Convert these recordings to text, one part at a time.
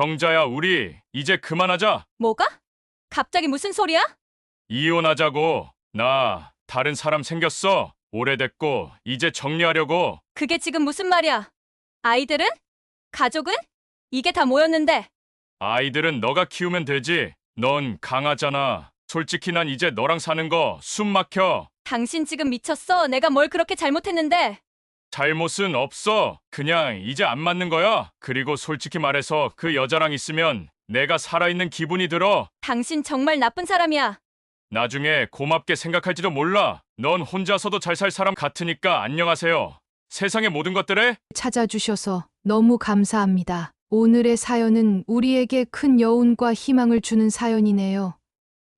경자야, 우리 이제 그만하자. 뭐가? 갑자기 무슨 소리야? 이혼하자고. 나 다른 사람 생겼어. 오래됐고 이제 정리하려고. 그게 지금 무슨 말이야? 아이들은? 가족은? 이게 다 뭐였는데? 아이들은 너가 키우면 되지. 넌 강하잖아. 솔직히 난 이제 너랑 사는 거 숨 막혀. 당신 지금 미쳤어? 내가 뭘 그렇게 잘못했는데? 잘못은 없어. 그냥 이제 안 맞는 거야. 그리고 솔직히 말해서 그 여자랑 있으면 내가 살아있는 기분이 들어. 당신 정말 나쁜 사람이야. 나중에 고맙게 생각할지도 몰라. 넌 혼자서도 잘 살 사람 같으니까 안녕하세요. 세상의 모든 것들에 찾아주셔서 너무 감사합니다. 오늘의 사연은 우리에게 큰 여운과 희망을 주는 사연이네요.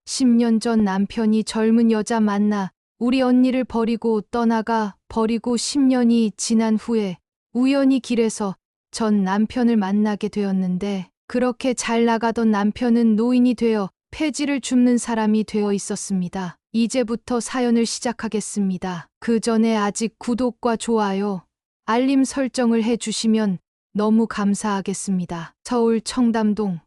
10년 전 남편이 젊은 여자 만나 우리 언니를 버리고 떠나가 버리고 10년이 지난 후에 우연히 길에서 전 남편을 만나게 되었는데 그렇게 잘 나가던 남편은 노인이 되어 폐지를 줍는 사람이 되어 있었습니다. 이제부터 사연을 시작하겠습니다. 그 전에 아직 구독과 좋아요, 알림 설정을 해주시면 너무 감사하겠습니다. 서울 청담동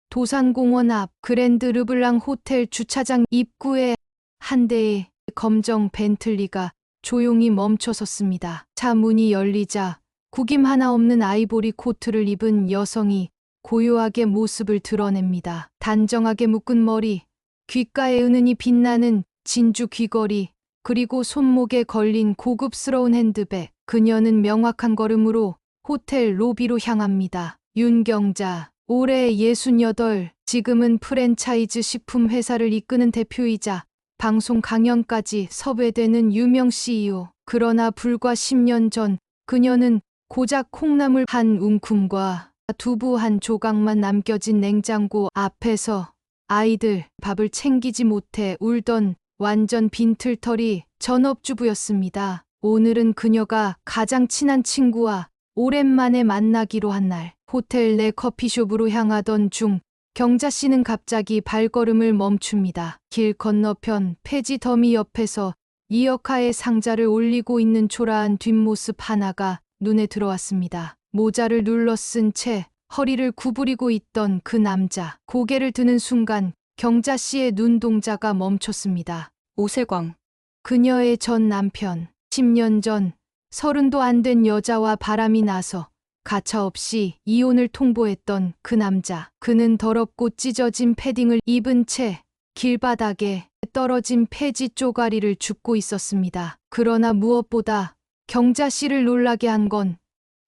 도산공원 앞 그랜드 르블랑 호텔 주차장 입구에 한 대의 검정 벤틀리가 조용히 멈춰섰습니다. 차 문이 열리자 구김 하나 없는 아이보리 코트를 입은 여성이 고요하게 모습을 드러냅니다. 단정하게 묶은 머리, 귓가에 은은히 빛나는 진주 귀걸이, 그리고 손목에 걸린 고급스러운 핸드백. 그녀는 명확한 걸음으로 호텔 로비로 향합니다. 윤경자, 올해 68, 지금은 프랜차이즈 식품 회사를 이끄는 대표이자 방송 강연까지 섭외되는 유명 CEO. 그러나 불과 10년 전 그녀는 고작 콩나물 한 움큼과 두부 한 조각만 남겨진 냉장고 앞에서 아이들 밥을 챙기지 못해 울던 완전 빈털터리 전업주부였습니다. 오늘은 그녀가 가장 친한 친구와 오랜만에 만나기로 한 날, 호텔 내 커피숍으로 향하던 중 경자 씨는 갑자기 발걸음을 멈춥니다. 길 건너편 폐지 더미 옆에서 이어카의 상자를 올리고 있는 초라한 뒷모습 하나가 눈에 들어왔습니다. 모자를 눌러 쓴 채 허리를 구부리고 있던 그 남자. 고개를 드는 순간 경자 씨의 눈동자가 멈췄습니다. 오세광. 그녀의 전 남편. 10년 전 30도 안 된 여자와 바람이 나서 가차없이 이혼을 통보했던 그 남자. 그는 더럽고 찢어진 패딩을 입은 채 길바닥에 떨어진 폐지 쪼가리를 줍고 있었습니다. 그러나 무엇보다 경자 씨를 놀라게 한 건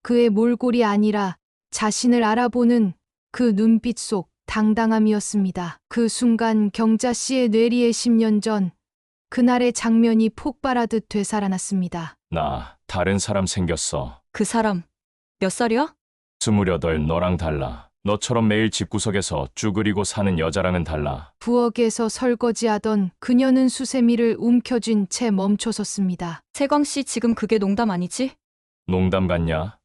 그의 몰골이 아니라 자신을 알아보는 그 눈빛 속 당당함이었습니다. 그 순간 경자 씨의 뇌리에 10년 전 그날의 장면이 폭발하듯 되살아났습니다. 나 다른 사람 생겼어. 그 사람 몇 살이야? 28 너랑 달라. 너처럼 매일 집구석에서 쭈그리고 사는 여자랑은 달라. 부엌에서 설거지하던 그녀는 수세미를 움켜쥔 채 멈춰섰습니다. 세광 씨 지금 그게 농담 아니지? 농담 같냐?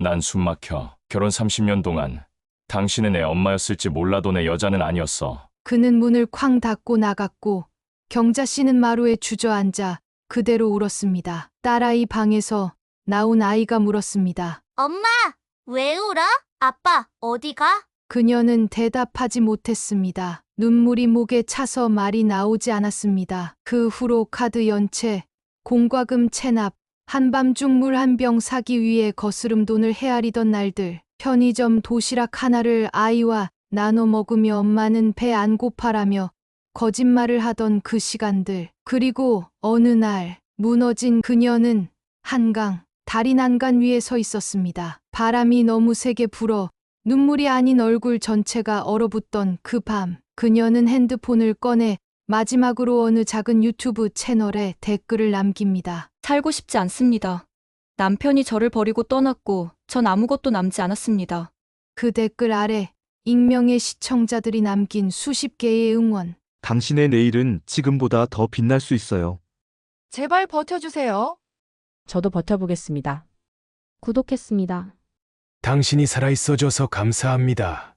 난 숨 막혀. 결혼 30년 동안 당신은 내 엄마였을지 몰라도 내 여자는 아니었어. 그는 문을 쾅 닫고 나갔고 경자 씨는 마루에 주저앉아 그대로 울었습니다. 딸아이 방에서 나온 아이가 물었습니다. 엄마, 왜 울어? 아빠, 어디가? 그녀는 대답하지 못했습니다. 눈물이 목에 차서 말이 나오지 않았습니다. 그 후로 카드 연체, 공과금 체납, 한밤중 물 한 병 사기 위해 거스름 돈을 헤아리던 날들, 편의점 도시락 하나를 아이와 나눠 먹으며 엄마는 배 안 고파라며 거짓말을 하던 그 시간들. 그리고 어느 날 무너진 그녀는 한강, 다리 난간 위에 서 있었습니다. 바람이 너무 세게 불어 눈물이 아닌 얼굴 전체가 얼어붙던 그 밤, 그녀는 핸드폰을 꺼내 마지막으로 어느 작은 유튜브 채널에 댓글을 남깁니다. 살고 싶지 않습니다. 남편이 저를 버리고 떠났고 전 아무것도 남지 않았습니다. 그 댓글 아래 익명의 시청자들이 남긴 수십 개의 응원. 당신의 내일은 지금보다 더 빛날 수 있어요. 제발 버텨주세요. 저도 버텨보겠습니다. 구독했습니다. 당신이 살아있어줘서 감사합니다.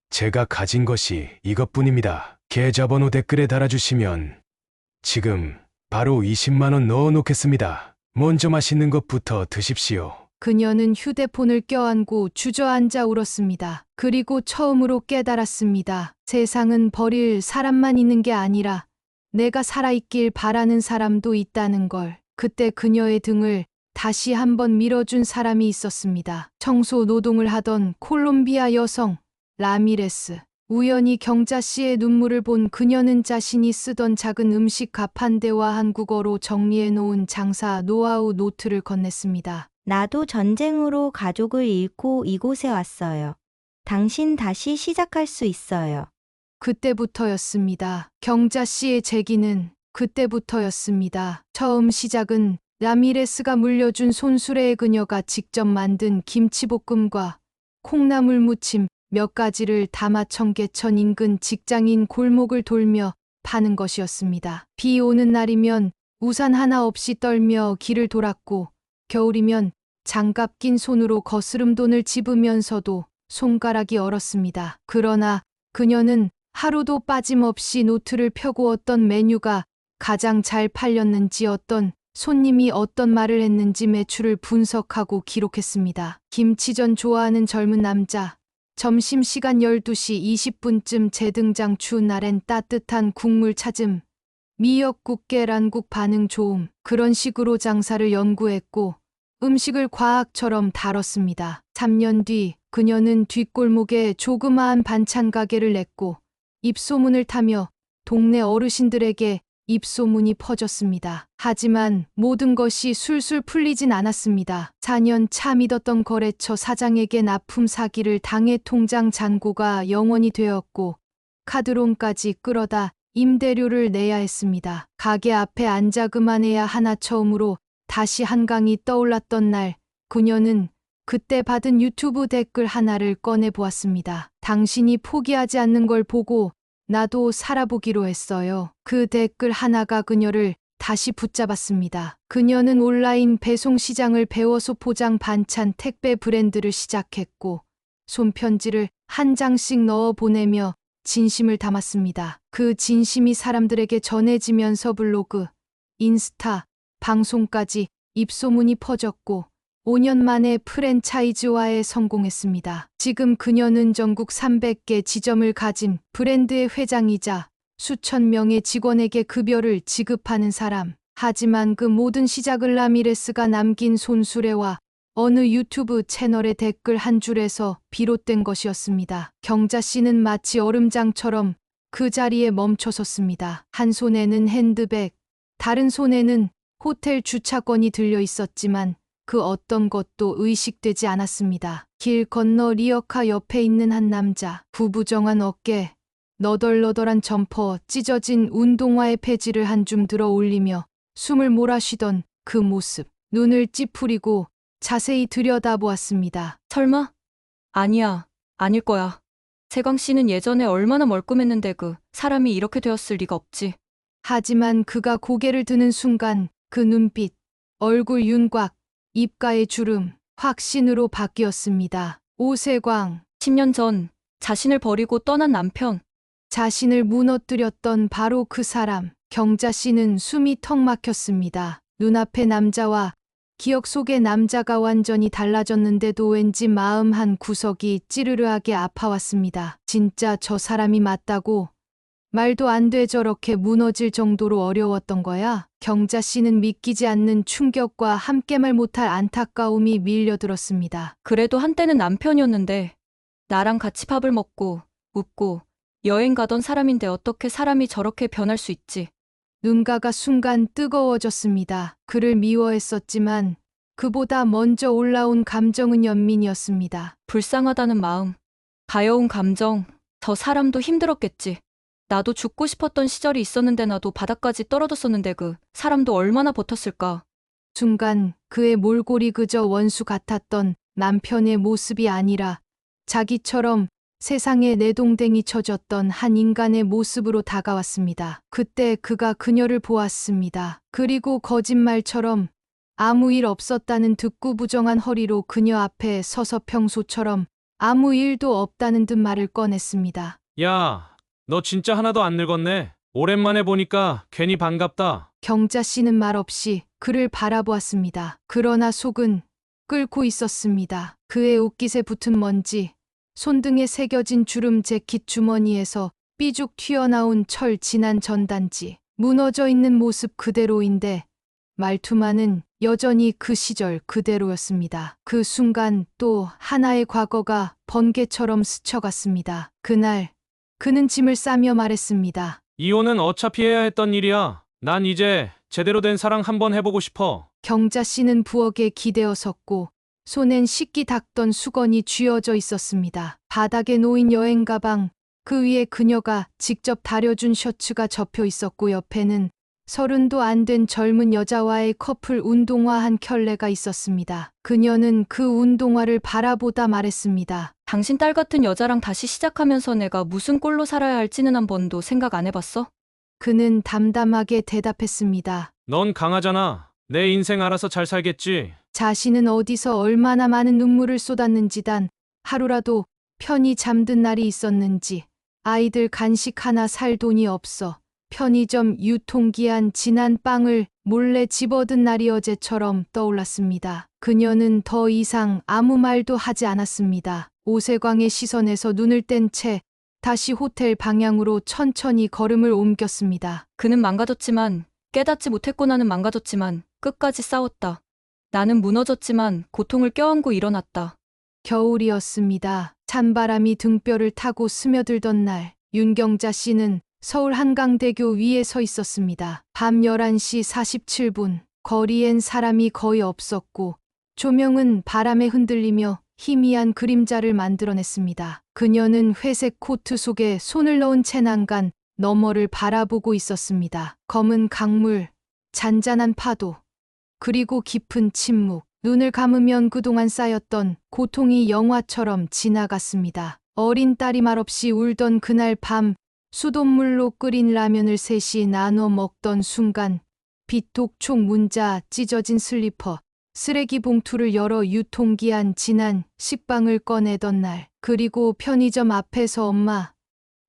제가 가진 것이 이것뿐입니다. 계좌번호 댓글에 달아주시면 지금 바로 20만 원 넣어놓겠습니다. 먼저 맛있는 것부터 드십시오. 그녀는 휴대폰을 껴안고 주저앉아 울었습니다. 그리고 처음으로 깨달았습니다. 세상은 버릴 사람만 있는 게 아니라 내가 살아있길 바라는 사람도 있다는 걸. 그때 그녀의 등을 다시 한번 밀어준 사람이 있었습니다. 청소 노동을 하던 콜롬비아 여성 라미레스. 우연히 경자 씨의 눈물을 본 그녀는 자신이 쓰던 작은 음식 가판대와 한국어로 정리해 놓은 장사 노하우 노트를 건넸습니다. 나도 전쟁으로 가족을 잃고 이곳에 왔어요. 당신 다시 시작할 수 있어요. 그때부터였습니다. 경자 씨의 재기는 그때부터였습니다. 처음 시작은 라미레스가 물려준 손수레에 그녀가 직접 만든 김치볶음과 콩나물 무침 몇 가지를 담아 청계천 인근 직장인 골목을 돌며 파는 것이었습니다. 비 오는 날이면 우산 하나 없이 떨며 길을 돌았고 겨울이면 장갑 낀 손으로 거스름돈을 집으면서도 손가락이 얼었습니다. 그러나 그녀는 하루도 빠짐없이 노트를 펴고 어떤 메뉴가 가장 잘 팔렸는지 어떤 손님이 어떤 말을 했는지 매출을 분석하고 기록했습니다. 김치전 좋아하는 젊은 남자. 점심시간 12시 20분쯤 재등장 추운 날엔 따뜻한 국물 찾음. 미역국 계란국 반응 좋음. 그런 식으로 장사를 연구했고 음식을 과학처럼 다뤘습니다. 3년 뒤 그녀는 뒷골목에 조그마한 반찬 가게를 냈고 입소문을 타며 동네 어르신들에게 입소문이 퍼졌습니다. 하지만 모든 것이 술술 풀리진 않았습니다. 4년 차 믿었던 거래처 사장에게 납품 사기를 당해 통장 잔고가 영원이 되었고 카드론까지 끌어다 임대료를 내야 했습니다. 가게 앞에 앉아 그만해야 하나 처음으로 다시 한강이 떠올랐던 날 그녀는 그때 받은 유튜브 댓글 하나를 꺼내 보았습니다. 당신이 포기하지 않는 걸 보고 나도 살아보기로 했어요. 그 댓글 하나가 그녀를 다시 붙잡았습니다. 그녀는 온라인 배송 시장을 배워서 포장 반찬 택배 브랜드를 시작했고 손편지를 한 장씩 넣어 보내며 진심을 담았습니다. 그 진심이 사람들에게 전해지면서 블로그, 인스타, 방송까지 입소문이 퍼졌고 5년 만에 프랜차이즈화에 성공했습니다. 지금 그녀는 전국 300개 지점을 가진 브랜드의 회장이자 수천 명의 직원에게 급여를 지급하는 사람. 하지만 그 모든 시작을 라미레스가 남긴 손수레와 어느 유튜브 채널의 댓글 한 줄에서 비롯된 것이었습니다. 경자 씨는 마치 얼음장처럼 그 자리에 멈춰섰습니다. 한 손에는 핸드백, 다른 손에는 호텔 주차권이 들려 있었지만 그 어떤 것도 의식되지 않았습니다. 길 건너 리어카 옆에 있는 한 남자, 구부정한 어깨, 너덜너덜한 점퍼, 찢어진 운동화의 폐지를 한 줌 들어 올리며 숨을 몰아쉬던 그 모습. 눈을 찌푸리고 자세히 들여다보았습니다. 설마? 아니야. 아닐 거야. 세광 씨는 예전에 얼마나 멀끔했는데 그 사람이 이렇게 되었을 리가 없지. 하지만 그가 고개를 드는 순간 그 눈빛, 얼굴 윤곽, 입가의 주름, 확신으로 바뀌었습니다. 오세광. 10년 전 자신을 버리고 떠난 남편. 자신을 무너뜨렸던 바로 그 사람. 경자 씨는 숨이 턱 막혔습니다. 눈앞의 남자와 기억 속의 남자가 완전히 달라졌는데도 왠지 마음 한 구석이 찌르르하게 아파왔습니다. 진짜 저 사람이 맞다고? 말도 안 돼 저렇게 무너질 정도로 어려웠던 거야? 경자 씨는 믿기지 않는 충격과 함께 말 못할 안타까움이 밀려들었습니다. 그래도 한때는 남편이었는데 나랑 같이 밥을 먹고 웃고 여행 가던 사람인데 어떻게 사람이 저렇게 변할 수 있지? 눈가가 순간 뜨거워졌습니다. 그를 미워했었지만 그보다 먼저 올라온 감정은 연민이었습니다. 불쌍하다는 마음, 가여운 감정, 저 사람도 힘들었겠지. 나도 죽고 싶었던 시절이 있었는데 나도 바닥까지 떨어졌었는데 그 사람도 얼마나 버텼을까. 순간 그의 몰골이 그저 원수 같았던 남편의 모습이 아니라 자기처럼 세상에 내동댕이 쳐졌던 한 인간의 모습으로 다가왔습니다. 그때 그가 그녀를 보았습니다. 그리고 거짓말처럼 아무 일 없었다는 듣고 부정한 허리로 그녀 앞에 서서 평소처럼 아무 일도 없다는 듯 말을 꺼냈습니다. 야, 너 진짜 하나도 안 늙었네. 오랜만에 보니까 괜히 반갑다. 경자 씨는 말없이 그를 바라보았습니다. 그러나 속은 끓고 있었습니다. 그의 옷깃에 붙은 먼지, 손등에 새겨진 주름 재킷 주머니에서 삐죽 튀어나온 철 진한 전단지, 무너져 있는 모습 그대로인데 말투만은 여전히 그 시절 그대로였습니다. 그 순간 또 하나의 과거가 번개처럼 스쳐갔습니다. 그날 그는 짐을 싸며 말했습니다. 이혼은 어차피 해야 했던 일이야. 난 이제 제대로 된 사랑 한번 해보고 싶어. 경자 씨는 부엌에 기대어 섰고 손엔 식기 닦던 수건이 쥐어져 있었습니다. 바닥에 놓인 여행 가방, 그 위에 그녀가 직접 다려준 셔츠가 접혀 있었고 옆에는 30도 안 된 젊은 여자와의 커플 운동화 한 켤레가 있었습니다. 그녀는 그 운동화를 바라보다 말했습니다. 당신 딸 같은 여자랑 다시 시작하면서 내가 무슨 꼴로 살아야 할지는 한 번도 생각 안 해봤어? 그는 담담하게 대답했습니다. 넌 강하잖아. 내 인생 알아서 잘 살겠지. 자신은 어디서 얼마나 많은 눈물을 쏟았는지 단 하루라도 편히 잠든 날이 있었는지, 아이들 간식 하나 살 돈이 없어 편의점 유통기한 지난 빵을 몰래 집어든 날이 어제처럼 떠올랐습니다. 그녀는 더 이상 아무 말도 하지 않았습니다. 오세광의 시선에서 눈을 뗀 채 다시 호텔 방향으로 천천히 걸음을 옮겼습니다. 그는 망가졌지만, 깨닫지 못했고 나는 망가졌지만 끝까지 싸웠다. 나는 무너졌지만 고통을 껴안고 일어났다. 겨울이었습니다. 찬바람이 등뼈를 타고 스며들던 날, 윤경자 씨는 서울 한강대교 위에 서 있었습니다. 밤 11시 47분, 거리엔 사람이 거의 없었고 조명은 바람에 흔들리며 희미한 그림자를 만들어냈습니다. 그녀는 회색 코트 속에 손을 넣은 채 난간 너머를 바라보고 있었습니다. 검은 강물, 잔잔한 파도, 그리고 깊은 침묵. 눈을 감으면 그동안 쌓였던 고통이 영화처럼 지나갔습니다. 어린 딸이 말없이 울던 그날 밤, 수돗물로 끓인 라면을 셋이 나눠 먹던 순간, 빗독촉 문자, 찢어진 슬리퍼, 쓰레기 봉투를 열어 유통기한 지난 식빵을 꺼내던 날, 그리고 편의점 앞에서 엄마,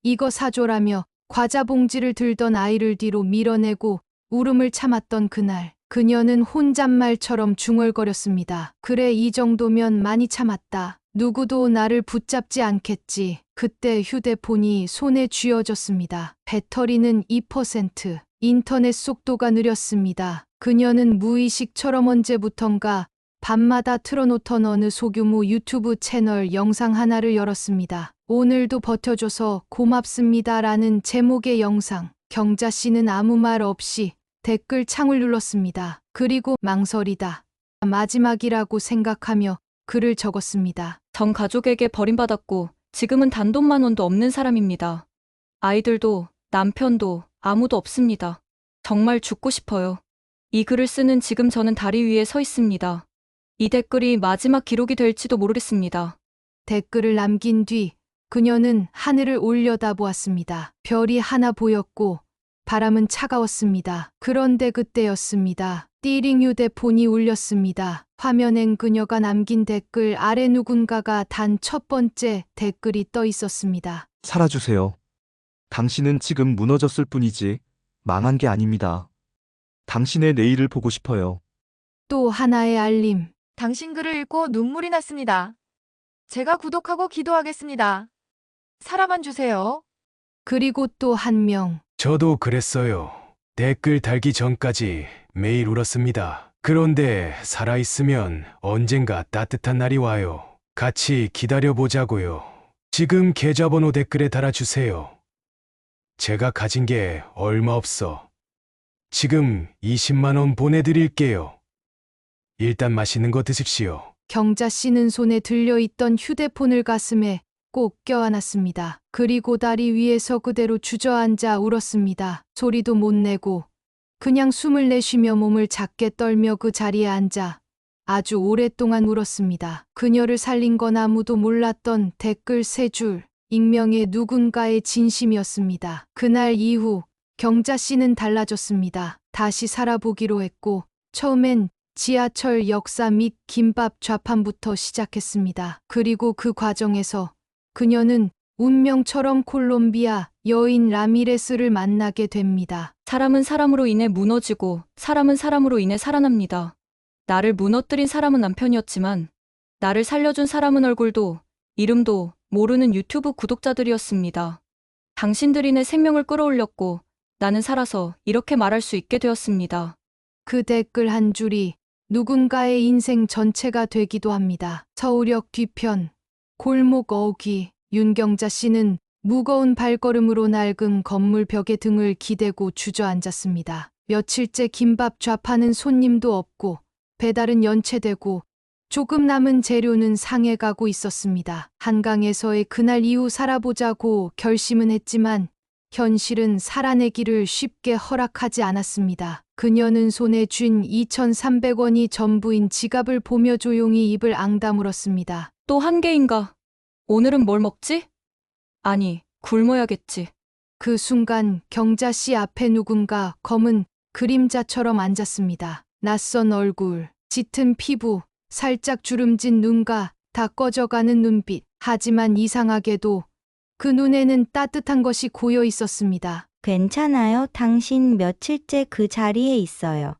이거 사줘라며 과자 봉지를 들던 아이를 뒤로 밀어내고 울음을 참았던 그날, 그녀는 혼잣말처럼 중얼거렸습니다. 그래, 이 정도면 많이 참았다. 누구도 나를 붙잡지 않겠지. 그때 휴대폰이 손에 쥐어졌습니다. 배터리는 2%. 인터넷 속도가 느렸습니다. 그녀는 무의식처럼 언제부턴가 밤마다 틀어놓던 어느 소규모 유튜브 채널 영상 하나를 열었습니다. 오늘도 버텨줘서 고맙습니다라는 제목의 영상. 경자 씨는 아무 말 없이 댓글 창을 눌렀습니다. 그리고 망설이다. 마지막이라고 생각하며 글을 적었습니다. 전 가족에게 버림받았고 지금은 단돈만 원도 없는 사람입니다. 아이들도 남편도 아무도 없습니다. 정말 죽고 싶어요. 이 글을 쓰는 지금 저는 다리 위에 서 있습니다. 이 댓글이 마지막 기록이 될지도 모르겠습니다. 댓글을 남긴 뒤 그녀는 하늘을 올려다보았습니다. 별이 하나 보였고 바람은 차가웠습니다. 그런데 그때였습니다. 띠링 휴대폰이 울렸습니다. 화면엔 그녀가 남긴 댓글 아래 누군가가 단 첫 번째 댓글이 떠 있었습니다. 살아주세요. 당신은 지금 무너졌을 뿐이지 망한 게 아닙니다. 당신의 내일을 보고 싶어요. 또 하나의 알림. 당신 글을 읽고 눈물이 났습니다. 제가 구독하고 기도하겠습니다. 사랑만 주세요. 그리고 또 한 명. 저도 그랬어요. 댓글 달기 전까지 매일 울었습니다. 그런데 살아있으면 언젠가 따뜻한 날이 와요. 같이 기다려보자고요. 지금 계좌번호 댓글에 달아주세요. 제가 가진 게 얼마 없어. 지금 20만 원 보내드릴게요. 일단 맛있는 거 드십시오. 경자 씨는 손에 들려있던 휴대폰을 가슴에 꼭 껴안았습니다. 그리고 다리 위에서 그대로 주저앉아 울었습니다. 소리도 못 내고 그냥 숨을 내쉬며 몸을 작게 떨며 그 자리에 앉아 아주 오랫동안 울었습니다. 그녀를 살린 건 아무도 몰랐던 댓글 3줄, 익명의 누군가의 진심이었습니다. 그날 이후 경자 씨는 달라졌습니다. 다시 살아보기로 했고 처음엔 지하철 역사 및 김밥 좌판부터 시작했습니다. 그리고 그 과정에서 그녀는 운명처럼 콜롬비아 여인 라미레스를 만나게 됩니다. 사람은 사람으로 인해 무너지고 사람은 사람으로 인해 살아납니다. 나를 무너뜨린 사람은 남편이었지만 나를 살려준 사람은 얼굴도 이름도 모르는 유튜브 구독자들이었습니다. 당신들이 내 생명을 끌어올렸고 나는 살아서 이렇게 말할 수 있게 되었습니다. 그 댓글 한 줄이 누군가의 인생 전체가 되기도 합니다. 서울역 뒤편 골목 어귀 윤경자 씨는 무거운 발걸음으로 낡은 건물 벽에 등을 기대고 주저앉았습니다. 며칠째 김밥 좌파는 손님도 없고 배달은 연체되고 조금 남은 재료는 상해가고 있었습니다. 한강에서의 그날 이후 살아보자고 결심은 했지만 현실은 살아내기를 쉽게 허락하지 않았습니다. 그녀는 손에 쥔 2,300원이 전부인 지갑을 보며 조용히 입을 앙다물었습니다. 또 한 개인가? 오늘은 뭘 먹지? 아니, 굶어야겠지. 그 순간 경자 씨 앞에 누군가 검은 그림자처럼 앉았습니다. 낯선 얼굴, 짙은 피부, 살짝 주름진 눈과 다 꺼져가는 눈빛. 하지만 이상하게도 그 눈에는 따뜻한 것이 고여 있었습니다. 괜찮아요. 당신 며칠째 그 자리에 있어요.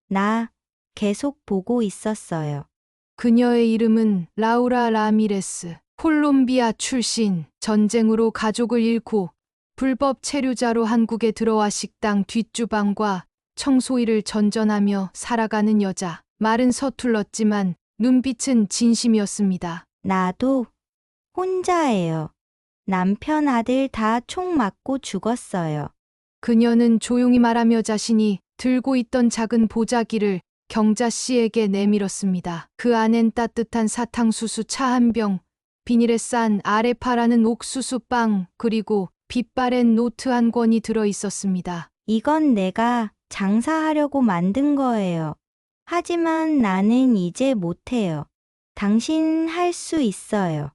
나 계속 보고 있었어요. 그녀의 이름은 라우라 라미레스. 콜롬비아 출신, 전쟁으로 가족을 잃고 불법 체류자로 한국에 들어와 식당 뒷주방과 청소일을 전전하며 살아가는 여자. 말은 서툴렀지만 눈빛은 진심이었습니다. 나도 혼자예요. 남편 아들 다 총 맞고 죽었어요. 그녀는 조용히 말하며 자신이 들고 있던 작은 보자기를 경자 씨에게 내밀었습니다. 그 안엔 따뜻한 사탕수수 차 한 병, 비닐에 싼 아레파라는 옥수수 빵, 그리고 빛바랜 노트 한 권이 들어 있었습니다. 이건 내가 장사하려고 만든 거예요. 하지만 나는 이제 못해요. 당신 할 수 있어요.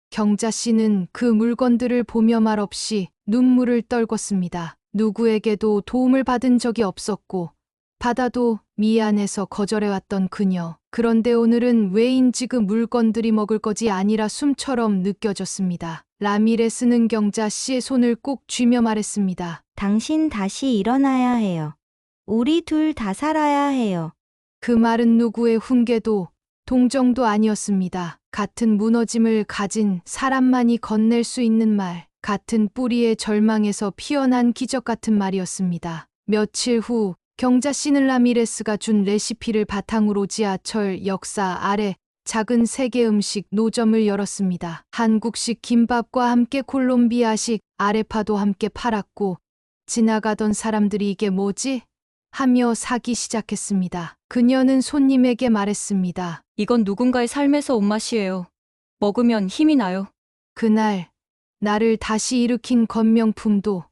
경자 씨는 그 물건들을 보며 말없이 눈물을 떨궜습니다. 누구에게도 도움을 받은 적이 없었고 받아도 미안해서 거절해왔던 그녀. 그런데 오늘은 왜인지 그 물건들이 먹을 것이 아니라 숨처럼 느껴졌습니다. 라미레스는 경자 씨의 손을 꼭 쥐며 말했습니다. 당신 다시 일어나야 해요. 우리 둘 다 살아야 해요. 그 말은 누구의 훈계도 동정도 아니었습니다. 같은 무너짐을 가진 사람만이 건넬 수 있는 말, 같은 뿌리의 절망에서 피어난 기적 같은 말이었습니다. 며칠 후 경자 씨는 라미레스가 준 레시피를 바탕으로 지하철 역사 아래 작은 세계 음식 노점을 열었습니다. 한국식 김밥과 함께 콜롬비아식 아레파도 함께 팔았고 지나가던 사람들이 이게 뭐지? 하며 사기 시작했습니다. 그녀는 손님에게 말했습니다. 이건 누군가의 삶에서 온 맛이에요. 먹으면 힘이 나요. 그날 나를 다시 일으킨 건명품도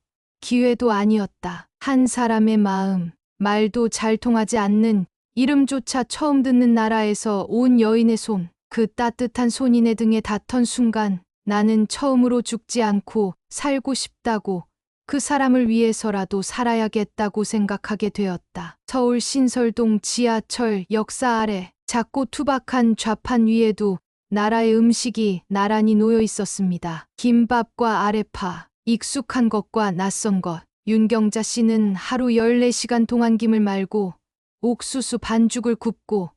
기회도 아니었다. 한 사람의 마음, 말도 잘 통하지 않는 이름조차 처음 듣는 나라에서 온 여인의 손, 그 따뜻한 손이 내 등에 닿던 순간 나는 처음으로 죽지 않고 살고 싶다고 그 사람을 위해서라도 살아야겠다고 생각하게 되었다. 서울 신설동 지하철 역사 아래 작고 투박한 좌판 위에도 나라의 음식이 나란히 놓여 있었습니다. 김밥과 아레파, 익숙한 것과 낯선 것. 윤경자 씨는 하루 14시간 동안 김을 말고 옥수수 반죽을 굽고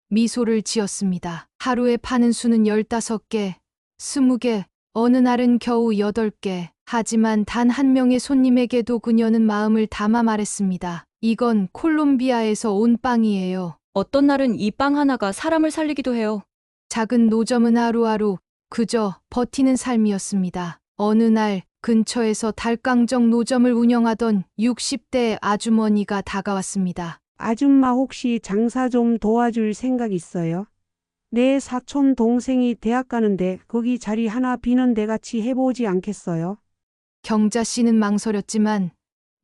미소를 지었습니다. 하루에 파는 수는 15개, 20개, 어느 날은 겨우 8개. 하지만 단 한 명의 손님에게도 그녀는 마음을 담아 말했습니다. 이건 콜롬비아에서 온 빵이에요. 어떤 날은 이 빵 하나가 사람을 살리기도 해요. 작은 노점은 하루하루 그저 버티는 삶이었습니다. 어느 날 근처에서 달강정 노점을 운영하던 60대 아주머니가 다가왔습니다. 아줌마 혹시 장사 좀 도와줄 생각 있어요? 내 사촌 동생이 대학 가는데 거기 자리 하나 비는데 같이 해보지 않겠어요? 경자 씨는 망설였지만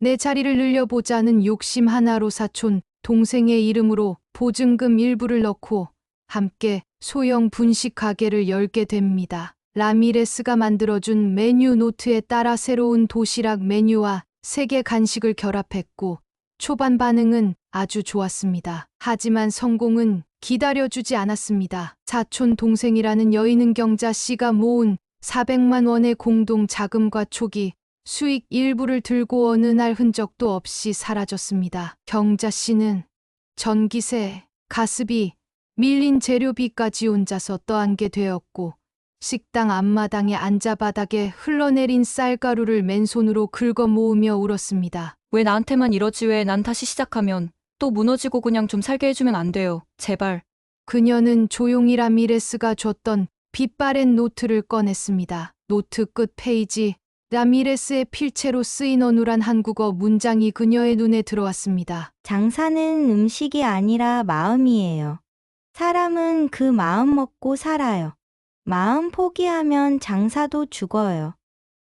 내 자리를 늘려보자는 욕심 하나로 사촌 동생의 이름으로 보증금 일부를 넣고 함께 소형 분식 가게를 열게 됩니다. 라미레스가 만들어준 메뉴 노트에 따라 새로운 도시락 메뉴와 세계 간식을 결합했고 초반 반응은 아주 좋았습니다. 하지만 성공은 기다려주지 않았습니다. 사촌 동생이라는 여인은 경자 씨가 모은 400만 원의 공동 자금과 초기 수익 일부를 들고 어느 날 흔적도 없이 사라졌습니다. 경자 씨는 전기세, 가스비, 밀린 재료비까지 혼자서 떠안게 되었고 식당 앞마당에 앉아 바닥에 흘러내린 쌀가루를 맨손으로 긁어 모으며 울었습니다. 왜 나한테만 이러지? 왜 난 다시 시작하면 또 무너지고 그냥 좀 살게 해주면 안 돼요. 제발. 그녀는 조용히 라미레스가 줬던 빛바랜 노트를 꺼냈습니다. 노트 끝 페이지, 라미레스의 필체로 쓰인 어눌한 한국어 문장이 그녀의 눈에 들어왔습니다. 장사는 음식이 아니라 마음이에요. 사람은 그 마음 먹고 살아요. 마음 포기하면 장사도 죽어요.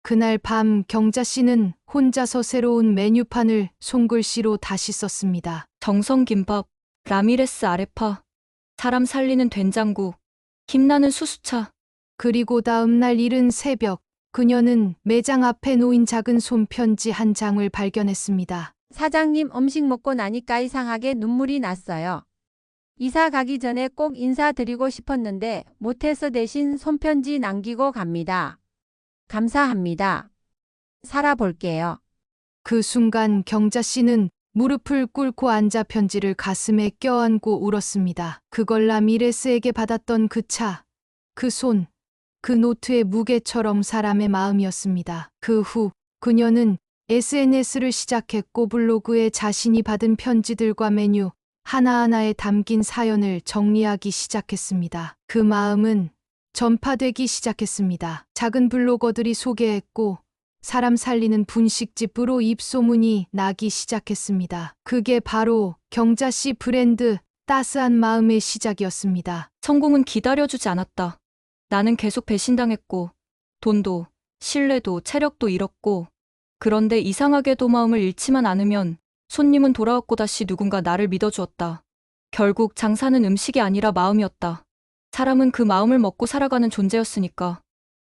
그날 밤 경자 씨는 혼자서 새로운 메뉴판을 손글씨로 다시 썼습니다. 정성김밥, 라미레스 아레파, 사람 살리는 된장국, 힘나는 수수차. 그리고 다음 날 이른 새벽, 그녀는 매장 앞에 놓인 작은 손편지 한 장을 발견했습니다. 사장님, 음식 먹고 나니까 이상하게 눈물이 났어요. 이사 가기 전에 꼭 인사드리고 싶었는데 못해서 대신 손편지 남기고 갑니다. 감사합니다. 살아볼게요. 그 순간 경자 씨는 무릎을 꿇고 앉아 편지를 가슴에 껴안고 울었습니다. 그걸 라미레스에게 받았던 그 차, 그 손, 그 노트의 무게처럼 사람의 마음이었습니다. 그 후 그녀는 SNS를 시작했고 블로그에 자신이 받은 편지들과 메뉴 하나하나에 담긴 사연을 정리하기 시작했습니다. 그 마음은 전파되기 시작했습니다. 작은 블로거들이 소개했고 사람 살리는 분식집으로 입소문이 나기 시작했습니다. 그게 바로 경자 씨 브랜드 따스한 마음의 시작이었습니다. 성공은 기다려주지 않았다. 나는 계속 배신당했고 돈도 신뢰도 체력도 잃었고 그런데 이상하게도 마음을 잃지만 않으면 손님은 돌아왔고 다시 누군가 나를 믿어주었다. 결국 장사는 음식이 아니라 마음이었다. 사람은 그 마음을 먹고 살아가는 존재였으니까.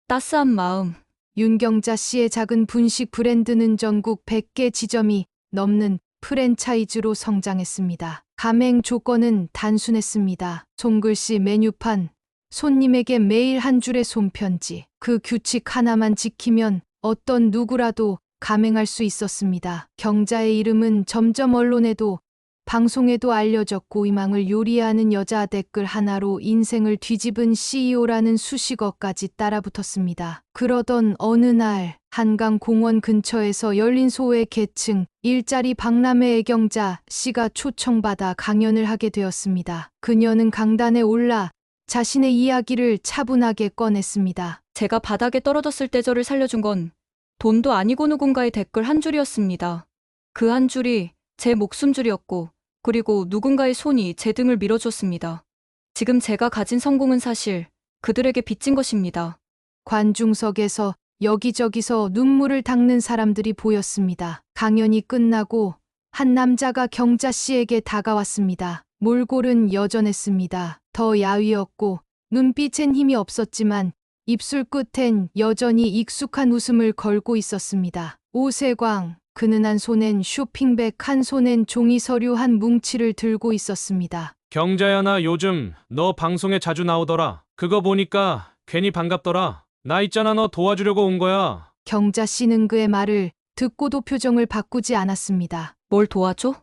따스한 마음. 윤경자 씨의 작은 분식 브랜드는 전국 100개 지점이 넘는 프랜차이즈로 성장했습니다. 가맹 조건은 단순했습니다. 손글씨 메뉴판, 손님에게 매일 한 줄의 손편지. 그 규칙 하나만 지키면 어떤 누구라도 가맹할 수 있었습니다. 경자의 이름은 점점 언론에도 방송에도 알려졌고 희망을 요리하는 여자 댓글 하나로 인생을 뒤집은 CEO라는 수식어까지 따라붙었습니다. 그러던 어느 날 한강 공원 근처에서 열린 소외 계층 일자리 박람회 애경자 씨가 초청받아 강연을 하게 되었습니다. 그녀는 강단에 올라 자신의 이야기를 차분하게 꺼냈습니다. 제가 바닥에 떨어졌을 때 저를 살려준 건 돈도 아니고 누군가의 댓글 한 줄이었습니다. 그 한 줄이 제 목숨줄이었고 그리고 누군가의 손이 제 등을 밀어줬습니다. 지금 제가 가진 성공은 사실 그들에게 빚진 것입니다. 관중석에서 여기저기서 눈물을 닦는 사람들이 보였습니다. 강연이 끝나고 한 남자가 경자 씨에게 다가왔습니다. 몰골은 여전했습니다. 더 야위었고 눈빛엔 힘이 없었지만 입술 끝엔 여전히 익숙한 웃음을 걸고 있었습니다. 오세광. 그는 한 손엔 쇼핑백, 한 손엔 종이 서류 한 뭉치를 들고 있었습니다. 경자야, 나 요즘 너 방송에 자주 나오더라. 그거 보니까 괜히 반갑더라. 나 있잖아, 너 도와주려고 온 거야. 경자 씨는 그의 말을 듣고도 표정을 바꾸지 않았습니다. 뭘 도와줘?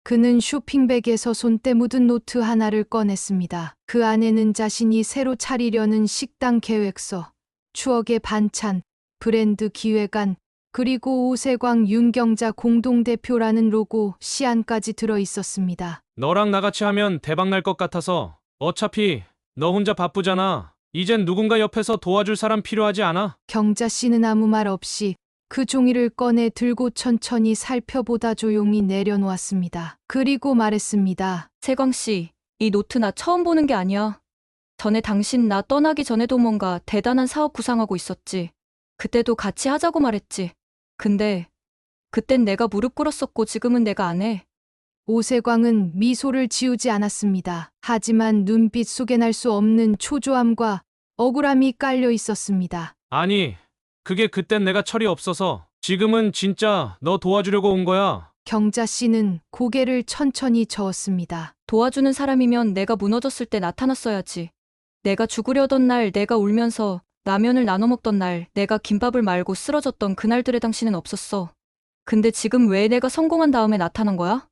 그는 쇼핑백에서 손때 묻은 노트 하나를 꺼냈습니다. 그 안에는 자신이 새로 차리려는 식당 계획서, 추억의 반찬, 브랜드 기획안, 그리고 오세광 윤경자 공동대표라는 로고 시안까지 들어 있었습니다. 너랑 나같이 하면 대박 날 것 같아서. 어차피 너 혼자 바쁘잖아. 이젠 누군가 옆에서 도와줄 사람 필요하지 않아? 경자 씨는 아무 말 없이 그 종이를 꺼내 들고 천천히 살펴보다 조용히 내려놓았습니다. 그리고 말했습니다. 세광 씨, 이 노트 나 처음 보는 게 아니야. 전에 당신 나 떠나기 전에도 뭔가 대단한 사업 구상하고 있었지. 그때도 같이 하자고 말했지. 근데 그땐 내가 무릎 꿇었었고 지금은 내가 안 해. 오세광은 미소를 지우지 않았습니다. 하지만 눈빛 속에 날 수 없는 초조함과 억울함이 깔려 있었습니다. 아니, 그게 그땐 내가 철이 없어서. 지금은 진짜 너 도와주려고 온 거야. 경자 씨는 고개를 천천히 저었습니다. 도와주는 사람이면 내가 무너졌을 때 나타났어야지. 내가 죽으려던 날, 내가 울면서 라면을 나눠 먹던 날, 내가 김밥을 말고 쓰러졌던 그날들의 당신은 없었어. 근데 지금 왜 내가 성공한 다음에 나타난 거야?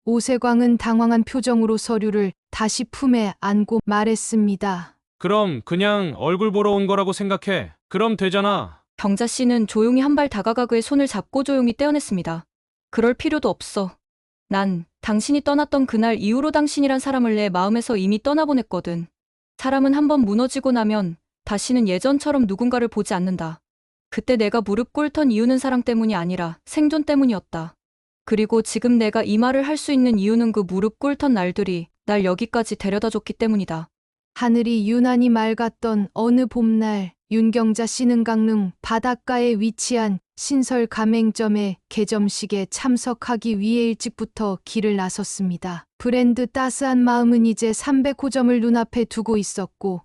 오세광은 당황한 표정으로 서류를 다시 품에 안고 말했습니다. 그럼 그냥 얼굴 보러 온 거라고 생각해. 그럼 되잖아. 경자 씨는 조용히 한 발 다가가 그의 손을 잡고 조용히 떼어냈습니다. 그럴 필요도 없어. 난 당신이 떠났던 그날 이후로 당신이란 사람을 내 마음에서 이미 떠나보냈거든. 사람은 한번 무너지고 나면 다시는 예전처럼 누군가를 보지 않는다. 그때 내가 무릎 꿇던 이유는 사랑 때문이 아니라 생존 때문이었다. 그리고 지금 내가 이 말을 할 수 있는 이유는 그 무릎 꿇던 날들이 날 여기까지 데려다 줬기 때문이다. 하늘이 유난히 맑았던 어느 봄날 윤경자 씨는 강릉 바닷가에 위치한 신설 가맹점의 개점식에 참석하기 위해 일찍부터 길을 나섰습니다. 브랜드 따스한 마음은 이제 300호점을 눈앞에 두고 있었고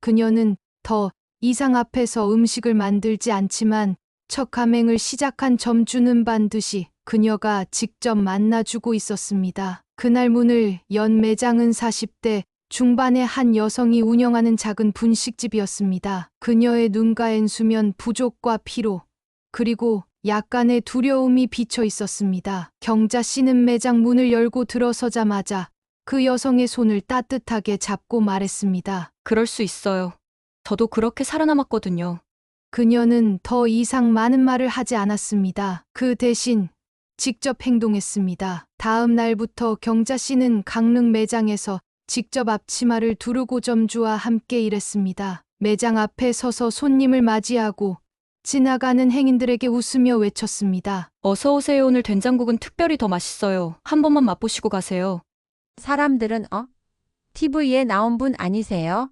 그녀는 더 이상 앞에서 음식을 만들지 않지만 첫 가맹을 시작한 점주는 반드시 그녀가 직접 만나주고 있었습니다. 그날 문을 연 매장은 40대 중반의 한 여성이 운영하는 작은 분식집이었습니다. 그녀의 눈가엔 수면 부족과 피로, 그리고 약간의 두려움이 비쳐 있었습니다. 경자 씨는 매장 문을 열고 들어서자마자 그 여성의 손을 따뜻하게 잡고 말했습니다. 그럴 수 있어요. 저도 그렇게 살아남았거든요. 그녀는 더 이상 많은 말을 하지 않았습니다. 그 대신 직접 행동했습니다. 다음 날부터 경자 씨는 강릉 매장에서 직접 앞치마를 두르고 점주와 함께 일했습니다. 매장 앞에 서서 손님을 맞이하고 지나가는 행인들에게 웃으며 외쳤습니다. 어서 오세요. 오늘 된장국은 특별히 더 맛있어요. 한 번만 맛보시고 가세요. 사람들은 TV에 나온 분 아니세요?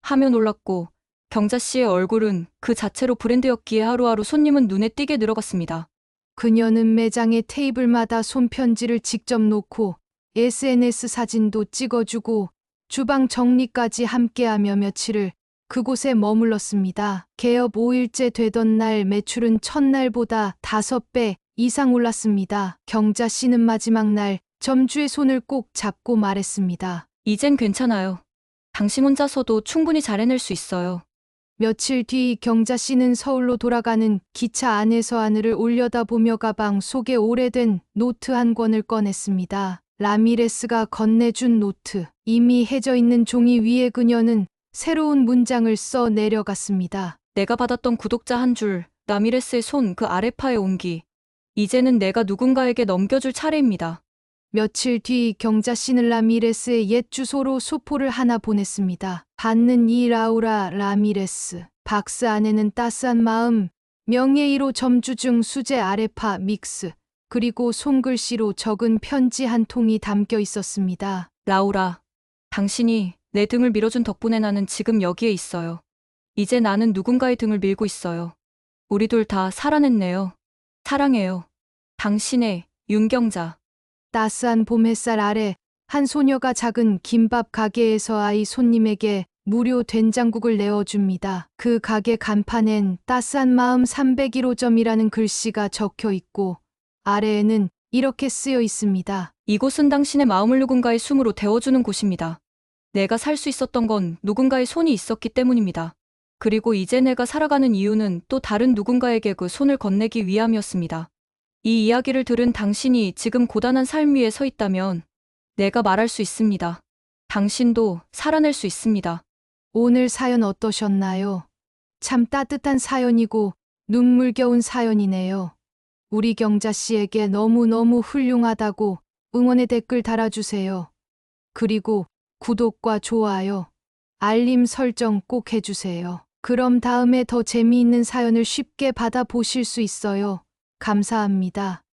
하며 놀랐고 경자 씨의 얼굴은 그 자체로 브랜드였기에 하루하루 손님은 눈에 띄게 늘어갔습니다. 그녀는 매장의 테이블마다 손편지를 직접 놓고 SNS 사진도 찍어주고 주방 정리까지 함께하며 며칠을 그곳에 머물렀습니다. 개업 5일째 되던 날 매출은 첫날보다 5배 이상 올랐습니다. 경자 씨는 마지막 날 점주의 손을 꼭 잡고 말했습니다. 이젠 괜찮아요. 당신 혼자서도 충분히 잘 해낼 수 있어요. 며칠 뒤 경자 씨는 서울로 돌아가는 기차 안에서 하늘을 올려다보며 가방 속에 오래된 노트 한 권을 꺼냈습니다. 라미레스가 건네준 노트. 이미 해져 있는 종이 위에 그녀는 새로운 문장을 써 내려갔습니다. 내가 받았던 구독자 한 줄, 라미레스의 손 그 아래파에 옮기. 이제는 내가 누군가에게 넘겨줄 차례입니다. 며칠 뒤 경자 씨는 라미레스의 옛 주소로 소포를 하나 보냈습니다. 받는 이 라우라 라미레스. 박스 안에는 따스한 마음, 명예 1호 점주 중 수제 아레파 믹스, 그리고 손글씨로 적은 편지 한 통이 담겨 있었습니다. 라우라, 당신이 내 등을 밀어준 덕분에 나는 지금 여기에 있어요. 이제 나는 누군가의 등을 밀고 있어요. 우리 둘 다 살아냈네요. 사랑해요. 당신의 윤경자. 따스한 봄 햇살 아래 한 소녀가 작은 김밥 가게에서 아이 손님에게 무료 된장국을 내어줍니다. 그 가게 간판엔 따스한 마음 301호점이라는 글씨가 적혀 있고 아래에는 이렇게 쓰여 있습니다. 이곳은 당신의 마음을 누군가의 숨으로 데워주는 곳입니다. 내가 살 수 있었던 건 누군가의 손이 있었기 때문입니다. 그리고 이제 내가 살아가는 이유는 또 다른 누군가에게 그 손을 건네기 위함이었습니다. 이 이야기를 들은 당신이 지금 고단한 삶 위에 서 있다면 내가 말할 수 있습니다. 당신도 살아낼 수 있습니다. 오늘 사연 어떠셨나요? 참 따뜻한 사연이고 눈물겨운 사연이네요. 우리 경자 씨에게 너무너무 훌륭하다고 응원의 댓글 달아주세요. 그리고 구독과 좋아요, 알림 설정 꼭 해주세요. 그럼 다음에 더 재미있는 사연을 쉽게 받아보실 수 있어요. 감사합니다.